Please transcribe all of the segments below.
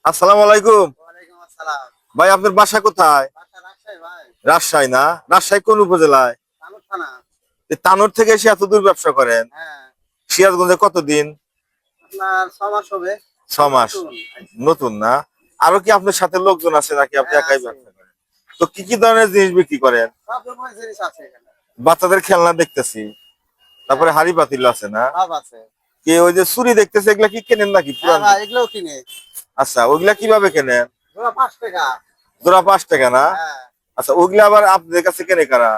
আসসালামু আলাইকুম। ওয়ালাইকুম আসসালাম। ভাই আপনার বাসা কোথায়? বাসা রাজশাহী ভাই। রাজশাহী না? রাজশাহী কোন উপজেলায়? তালুক থানা। এই তানোর থেকে এসে এত দূর ব্যবসা করেন? হ্যাঁ, সিরাজগঞ্জে কতদিন? আপনার 6 মাস হবে। 6 মাস। নতুন। নতুন না? আরো কি আপনার সাথে লোকজন আছে নাকি আপনি হ্যাঁ, একাই আছে। ব্যবসা করেন? তো কি কি ধরনের জিনিস বিক্রি করেন? সব রকমের জিনিস আছে এখানে। বাচ্চাদের খেলনা দেখতেছি, তারপরে হ্যাঁ, হাড়ি পাতিল আছে না? সব আছে। কি ওই যে চুরি দেখতেছে এগুলা কি কেনেন নাকি হ্যাঁ পুরান? ভাই, এগুলোও কিনে। আচ্ছা, ওইগুলা কিভাবে কেনেন? ওগুলো 5 টাকা। জোড়া 5 টাকা না? হ্যাঁ, আচ্ছা, ওইগুলা আবার আপনাদের কাছে কেনে কারা?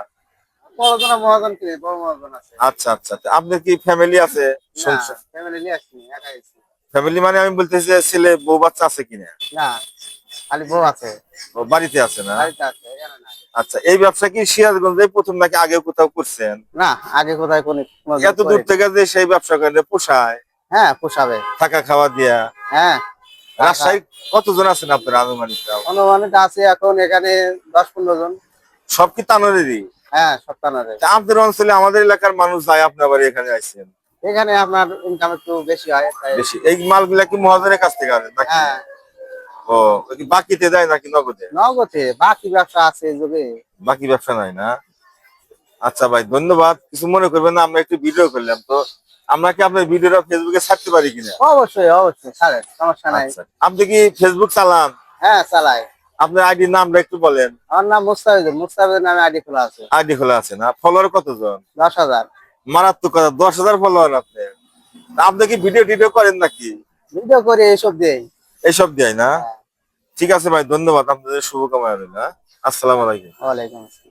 বড় জনা মহাজন কিনে, বড় মহাজন আছে। আচ্ছা আচ্ছা আচ্ছা। আপনার কি ফ্যামিলি আছে? না, সংসার ফ্যামিলি নিয়ে আসিনি, একাই আছি। ফ্যামিলি মানে আমি বলতেছি যে ছেলে বউ বাচ্চা আছে কিনা? না, খালি বউ আছে। ও বাড়িতে আছে না? বাড়িতে আছে, এখানে নাই। আচ্ছা, এই ব্যবসা কি সিরাজগঞ্জে প্রথম নাকি আগে কোথাও করছেন? না, আগে কোথায় কোনোদিন এত দূর করিনি। থেকে যে সেই ব্যবসা করে পোষায় হ্যাঁ, পোষাবে। থাকা খাওয়া দিয়া? হ্যাঁ, রাজশাহী কতজন আছেন আপনার আনুমানিক তাও? অনুমানিক আছে এখন এখানে 10-15 জন। সব কি তানোরেরই? হ্যাঁ, সপ্তাহে। তা আপনাদের অঞ্চলে আমাদের এলাকার মানুষ যায়, আপনার বাড়ি এখানে আইছেন এখানে আপনার ইনকাম একটু বেশি হয় তাই। বেশি। এই মালগুলা কি মহাজনের কাছ থেকে আনেন নাকি? হ্যাঁ, ও, ওই কি বাকিতে দেয় নাকি নগদে? নগদে বাকি ব্যবসা আছে এই যুগে। বাকি ব্যবসা নাই না? আচ্ছা ভাই, ধন্যবাদ। কিছু মনে করবেন না, আমরা একটু ভিডিও করলাম তো। আমরা কি আপনার ভিডিওটা ফেসবুকে ছাড়তে পারি কিনা? অবশ্যই অবশ্যই ছাড়েন, সমস্যা নাই। আচ্ছা, আপনি কি ফেসবুক চালান? হ্যাঁ, চালাই। আপনার আইডির নামটা একটু বলেন। আমার নাম মুস্তাফিজুর, মুস্তাফিজুর নামে আইডি খোলা আছে। আইডি খোলা আছে না? ফলোয়ার কতজন? 10,000। মারাত্মক কথা, 10,000 ফলোয়ার আপনার। তা আপনি কি ভিডিও টিডিও করেন নাকি? ভিডিও করে এইসব দেই। এইসব দেয় না? হ্যাঁ, ঠিক আছে ভাই, ধন্যবাদ। আপনাদের শুভকামনা রইল। হ্যাঁ? আসসালামু আলাইকুম। ওয়ালাইকুম আসসালাম।